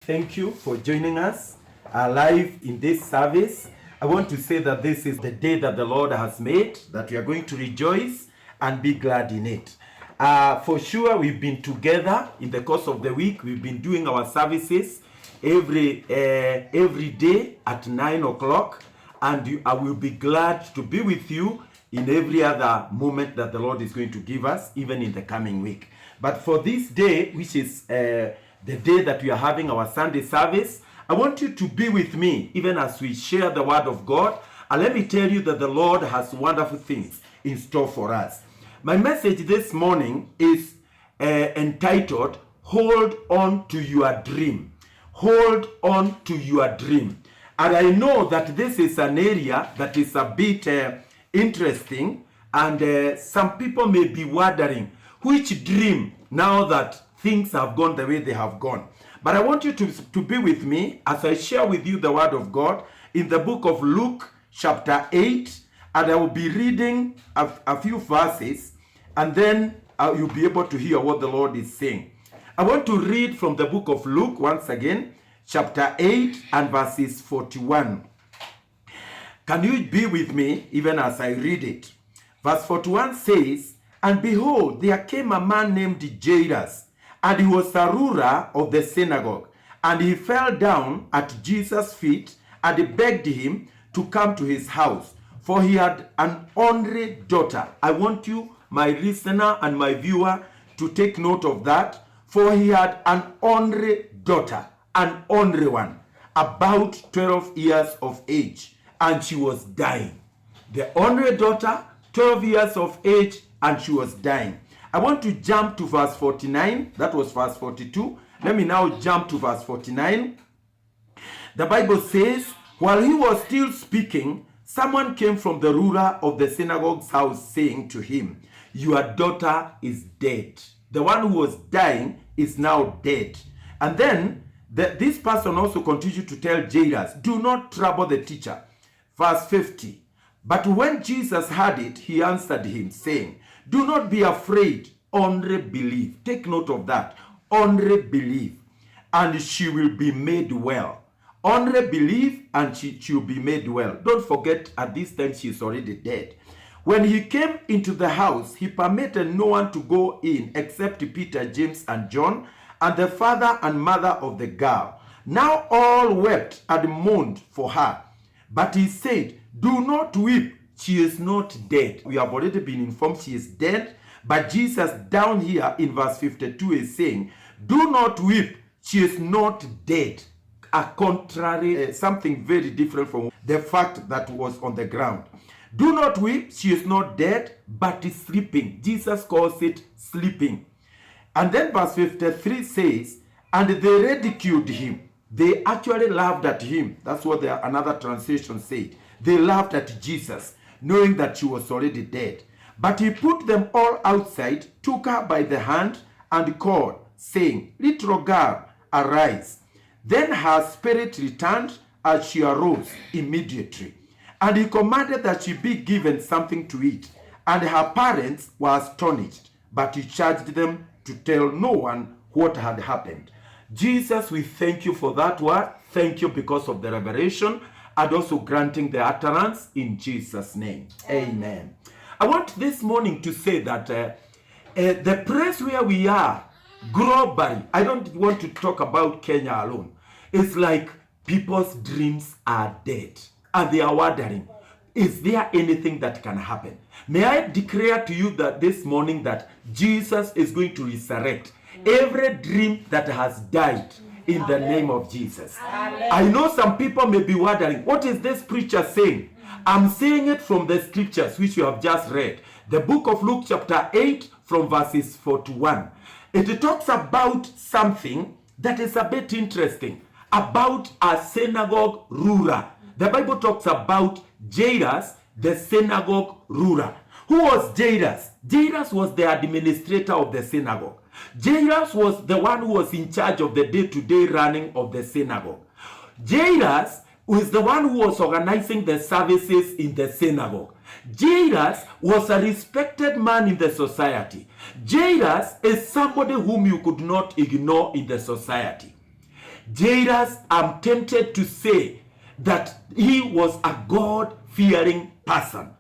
Thank you for joining us live in this service. I want to say that this is the day that the Lord has made, that we are going to rejoice and be glad in it. For sure, we've been together in the course of the week. We've been doing our services every day at 9 o'clock, and I will be glad to be with you in every other moment that the Lord is going to give us, even in the coming week. But for this day, which is the day that we are having our Sunday service, I want you to be with me even as we share the word of God. And let me tell you that the Lord has wonderful things in store for us. My message this morning is entitled, Hold On to Your Dream. Hold on to your dream. And I know that this is an area that is a bit interesting, and some people may be wondering, which dream now that things have gone the way they have gone? But I want you to be with me as I share with you the word of God in the book of Luke chapter 8, and I will be reading a few verses, and then you'll be able to hear what the Lord is saying. I want to read from the book of Luke once again, chapter 8 and verses 41. Can you be with me even as I read it? Verse 41 says, And behold, there came a man named Jairus, and he was a ruler of the synagogue. And he fell down at Jesus' feet and begged him to come to his house, for he had an only daughter. I want you, my listener and my viewer, to take note of that. For he had an only daughter, an only one, about 12 years of age, and she was dying. The only daughter, 12 years of age, and she was dying. I want to jump to verse 49. That was verse 42. Let me now jump to verse 49. The Bible says, while he was still speaking, someone came from the ruler of the synagogue's house, saying to him, Your daughter is dead. The one who was dying is now dead. And then this person also continued to tell Jairus, Do not trouble the teacher. Verse 50. But when Jesus heard it, he answered him, saying, Do not be afraid, only believe. Take note of that. Only believe, and she will be made well. Only believe, and she will be made well. Don't forget, at this time she is already dead. When he came into the house, he permitted no one to go in except Peter, James, and John, and the father and mother of the girl. Now all wept and mourned for her. But he said, Do not weep. She is not dead. We have already been informed she is dead. But Jesus down here in verse 52 is saying, Do not weep. She is not dead. A contrary, something very different from the fact that was on the ground. Do not weep. She is not dead, but is sleeping. Jesus calls it sleeping. And then verse 53 says, And they ridiculed him. They actually laughed at him. That's what another translation said. They laughed at Jesus, knowing that she was already dead. But he put them all outside, took her by the hand, and called, saying, Little girl, arise. Then her spirit returned, and she arose immediately. And he commanded that she be given something to eat. And her parents were astonished, but he charged them to tell no one what had happened. Jesus, we thank you for that word. Thank you because of the revelation, and also granting the utterance in Jesus' name. Amen. I want this morning to say that the place where we are globally, I don't want to talk about Kenya alone. It's like people's dreams are dead, and they are wondering, is there anything that can happen? May I declare to you that this morning that Jesus is going to resurrect every dream that has died in the name of Jesus. Amen. I know some people may be wondering, what is this preacher saying? I'm saying it from the scriptures which you have just read. The book of Luke chapter 8 from verses 41. It talks about something that is a bit interesting, about a synagogue ruler. The Bible talks about Jairus, the synagogue ruler. Who was Jairus? Jairus was the administrator of the synagogue. Jairus was the one who was in charge of the day-to-day running of the synagogue. Jairus was the one who was organizing the services in the synagogue. Jairus was a respected man in the society. Jairus is somebody whom you could not ignore in the society. Jairus, I'm tempted to say that he was a God-fearing person.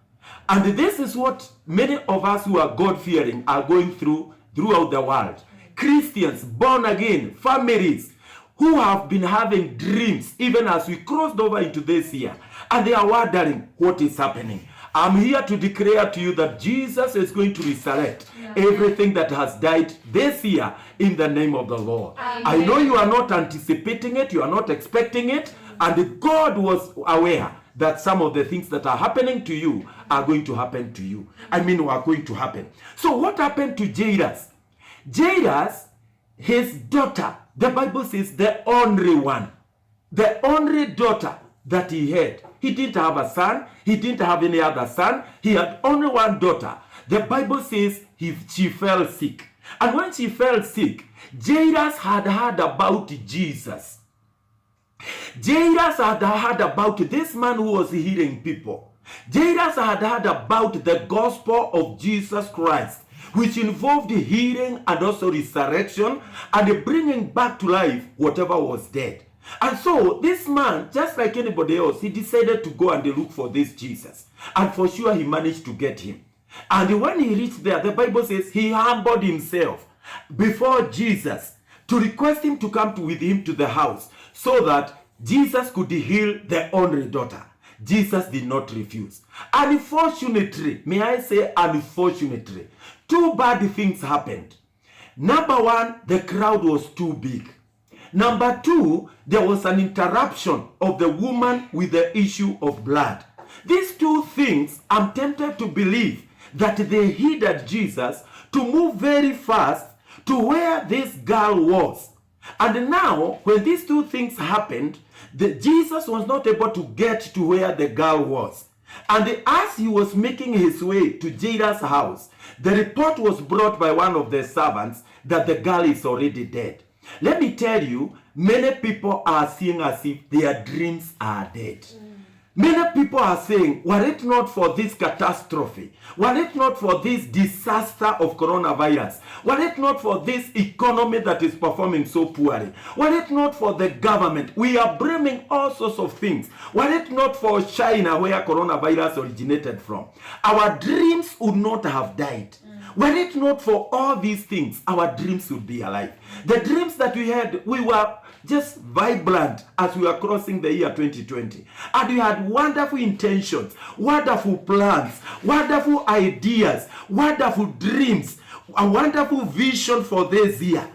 And this is what many of us who are God-fearing are going through throughout the world. Christians, born again, families who have been having dreams even as we crossed over into this year, and they are wondering what is happening. I'm here to declare to you that Jesus is going to resurrect everything that has died this year in the name of the Lord. Amen. I know you are not anticipating it, you are not expecting it, and God was aware that some of the things that are happening to you are going to happen to you. Are going to happen. So what happened to Jairus? Jairus, his daughter, the Bible says the only one, the only daughter that he had. He didn't have a son. He didn't have any other son. He had only one daughter. The Bible says she fell sick. And when she fell sick, Jairus had heard about Jesus. Jairus had heard about this man who was healing people. Jairus had heard about the gospel of Jesus Christ, which involved healing and also resurrection and bringing back to life whatever was dead. And so this man, just like anybody else, he decided to go and look for this Jesus. And for sure he managed to get him. And when he reached there, the Bible says he humbled himself before Jesus to request him to come with him to the house so that Jesus could heal the only daughter. Jesus did not refuse. Unfortunately, may I say unfortunately, two bad things happened. Number one, the crowd was too big. Number two, there was an interruption of the woman with the issue of blood. These two things, I'm tempted to believe that they hindered Jesus to move very fast to where this girl was. And now, when these two things happened, Jesus was not able to get to where the girl was. And as he was making his way to Jairus' house, the report was brought by one of the servants that the girl is already dead. Let me tell you, many people are seeing as if their dreams are dead. Many people are saying, were it not for this catastrophe, were it not for this disaster of coronavirus, were it not for this economy that is performing so poorly, were it not for the government, we are blaming all sorts of things, were it not for China where coronavirus originated from, our dreams would not have died. Were it not for all these things, our dreams would be alive. The dreams that we had, we were just vibrant as we were crossing the year 2020. And we had wonderful intentions, wonderful plans, wonderful ideas, wonderful dreams, a wonderful vision for this year.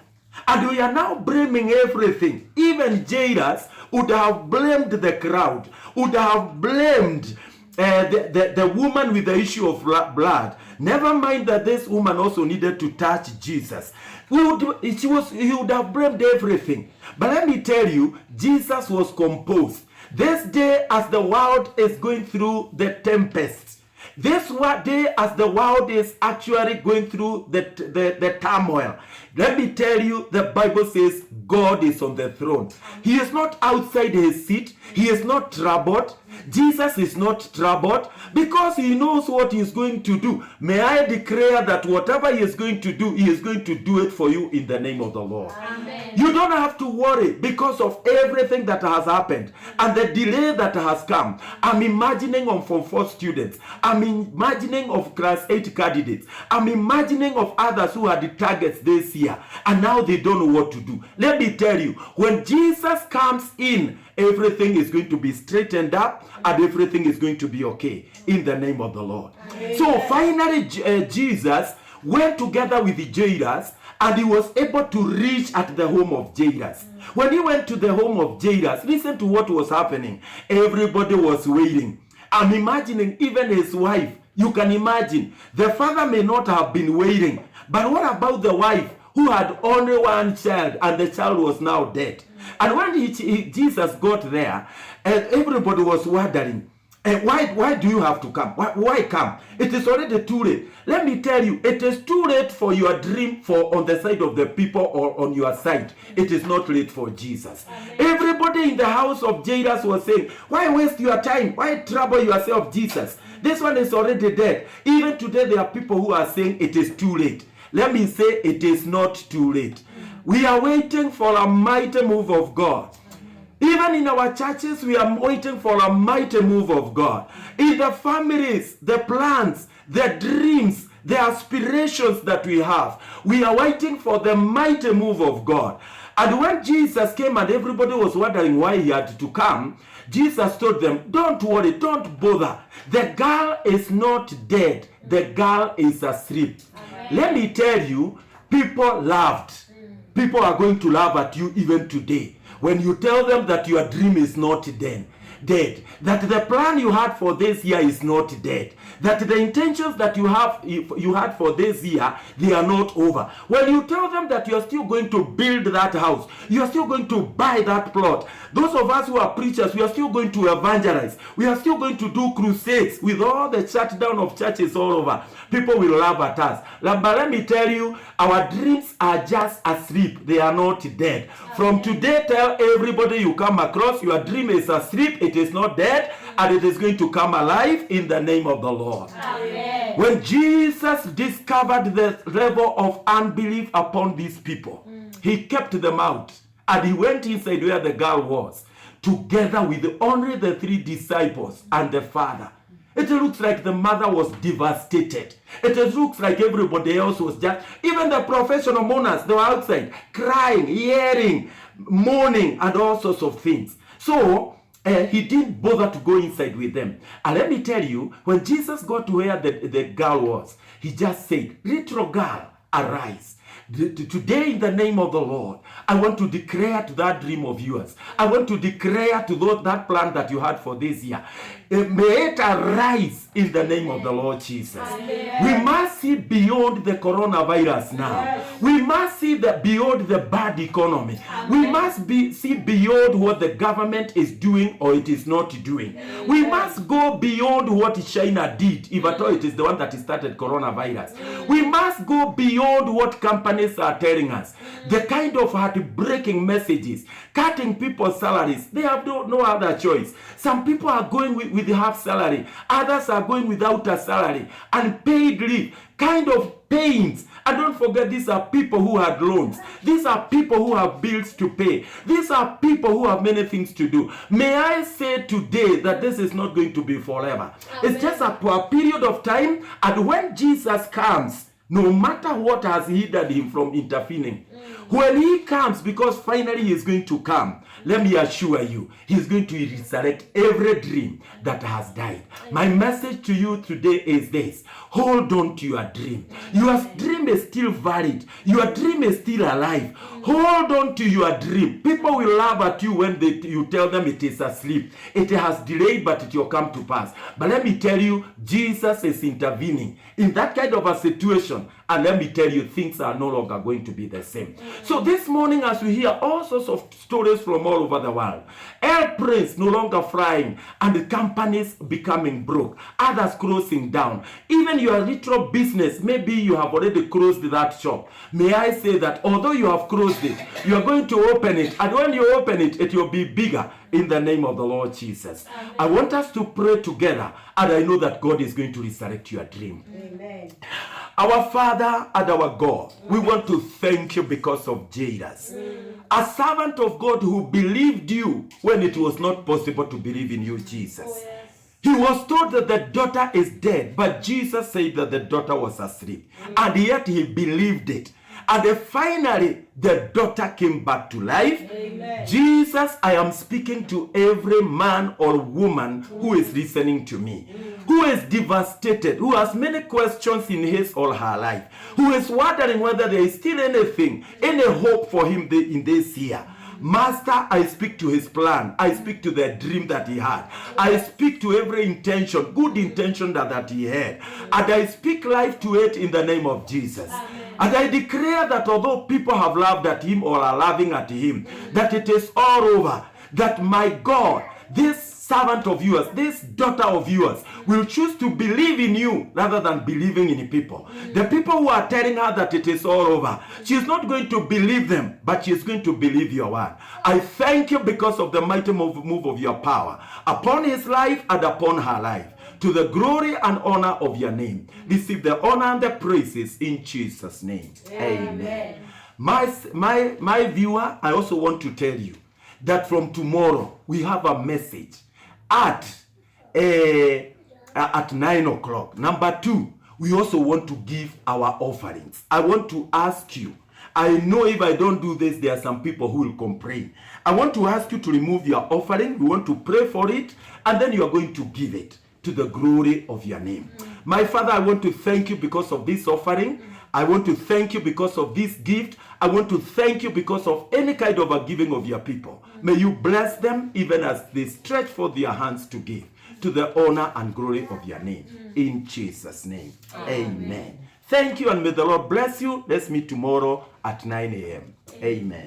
And we are now blaming everything. Even Jairus would have blamed the crowd, would have blamed the woman with the issue of blood. Never mind that this woman also needed to touch Jesus. He would have blamed everything. But let me tell you, Jesus was composed. This day as the world is going through the tempest, this day as the world is actually going through the turmoil, let me tell you, the Bible says God is on the throne. He is not outside his seat. He is not troubled. Jesus is not troubled because he knows what he is going to do. May I declare that whatever he is going to do, he is going to do it for you in the name of the Lord. Amen. You don't have to worry because of everything that has happened and the delay that has come. I'm imagining of Form 4 students. I'm imagining of Class 8 candidates. I'm imagining of others who had the targets this year and now they don't know what to do. Let me tell you, when Jesus comes in, everything is going to be straightened up and everything is going to be okay in the name of the Lord. Amen. So finally Jesus went together with Jairus and he was able to reach at the home of Jairus. When he went to the home of Jairus, listen to what was happening. Everybody was waiting. I'm imagining even his wife. You can imagine. The father may not have been waiting. But what about the wife who had only one child and the child was now dead? And when Jesus got there, everybody was wondering, why do you have to come? Why come? It is already too late. Let me tell you, it is too late for your dream for on the side of the people or on your side. It is not late for Jesus. Amen. Everybody in the house of Jairus was saying, why waste your time? Why trouble yourself, Jesus? This one is already dead. Even today there are people who are saying it is too late. Let me say it is not too late. We are waiting for a mighty move of God. Even in our churches, we are waiting for a mighty move of God. In the families, the plans, the dreams, the aspirations that we have, we are waiting for the mighty move of God. And when Jesus came and everybody was wondering why he had to come, Jesus told them, don't worry, don't bother. The girl is not dead. The girl is asleep. Amen. Let me tell you, people laughed. People are going to laugh at you even today. When you tell them that your dream is not dead, that the plan you had for this year is not dead, that the intentions that you had for this year, they are not over. When you tell them that you are still going to build that house, you are still going to buy that plot, those of us who are preachers, we are still going to evangelize, we are still going to do crusades with all the shutdown of churches all over. People will laugh at us. But let me tell you, our dreams are just asleep. They are not dead. From today, tell everybody you come across, your dream is asleep. It is not dead, and it is going to come alive in the name of the Lord. Amen. When Jesus discovered the level of unbelief upon these people, he kept them out, and he went inside where the girl was, together with only the 3 disciples and the Father. It looks like the mother was devastated. It looks like everybody else was just, even the professional mourners, they were outside crying, yelling, mourning, and all sorts of things. So he didn't bother to go inside with them. And let me tell you, when Jesus got to where the girl was, he just said, little girl, arise. Today, in the name of the Lord, I want to declare to that dream of yours. I want to declare to that plan that you had for this year. May it arise in the name of the Lord Jesus. Amen. We must see beyond the coronavirus now. Yes. We must see beyond the bad economy. Amen. We must see beyond what the government is doing or it is not doing. Amen. We must go beyond what China did, if at all it is the one that started coronavirus. Amen. We must go beyond what companies are telling us. The kind of heartbreaking messages, cutting people's salaries. They have no other choice. Some people are going with half salary. Others are going without a salary. Unpaid leave. Kind of pains. And don't forget, these are people who had loans. These are people who have bills to pay. These are people who have many things to do. May I say today that this is not going to be forever. Amen. It's just a period of time. And when Jesus comes, no matter what has hindered him from intervening, when he comes, because finally he is going to come, let me assure you, he is going to resurrect every dream that has died. My message to you today is this: hold on to your dream. Your dream is still valid. Your dream is still alive. Hold on to your dream. People will laugh at you when you tell them it is asleep. It has delayed, but it will come to pass. But let me tell you, Jesus is intervening in that kind of a situation. And let me tell you, things are no longer going to be the same. So this morning, as we hear all sorts of stories from all over the world, airplanes no longer flying, and the companies becoming broke, others closing down. Even your little business, maybe you have already closed that shop. May I say that although you have closed it, you are going to open it. And when you open it, it will be bigger in the name of the Lord Jesus. Amen. I want us to pray together, and I know that God is going to resurrect your dream. Amen. Our Father and our God, we want to thank you because of Jairus, a servant of God who believed you when it was not possible to believe in you, Jesus. Oh, yes. He was told that the daughter is dead, but Jesus said that the daughter was asleep, and yet he believed it. And then finally, the daughter came back to life. Amen. Jesus, I am speaking to every man or woman who is listening to me, who is devastated, who has many questions in his or her life, who is wondering whether there is still anything, any hope for him in this year. Master, I speak to his plan. I speak to the dream that he had. I speak to every intention, good intention that he had. And I speak life to it in the name of Jesus. Amen. And I declare that although people have laughed at him or are laughing at him, that it is all over. That my God, this servant of yours, this daughter of yours, will choose to believe in you rather than believing in people. The people who are telling her that it is all over, she is not going to believe them, but she is going to believe your word. I thank you because of the mighty move of your power upon his life and upon her life. To the glory and honor of your name. Receive the honor and the praises in Jesus' name. Amen. Amen. My viewer, I also want to tell you that from tomorrow we have a message at 9 o'clock. Number 2, we also want to give our offerings. I want to ask you, I know if I don't do this, there are some people who will complain. I want to ask you to remove your offering. We want to pray for it, and then you are going to give it to the glory of your name. My Father, I want to thank you because of this offering. I want to thank you because of this gift. I want to thank you because of any kind of a giving of your people. May you bless them even as they stretch forth their hands to give, to the honor and glory of your name. In Jesus' name, amen. Thank you, and may the Lord bless you. Let's meet tomorrow at 9 a.m. Amen.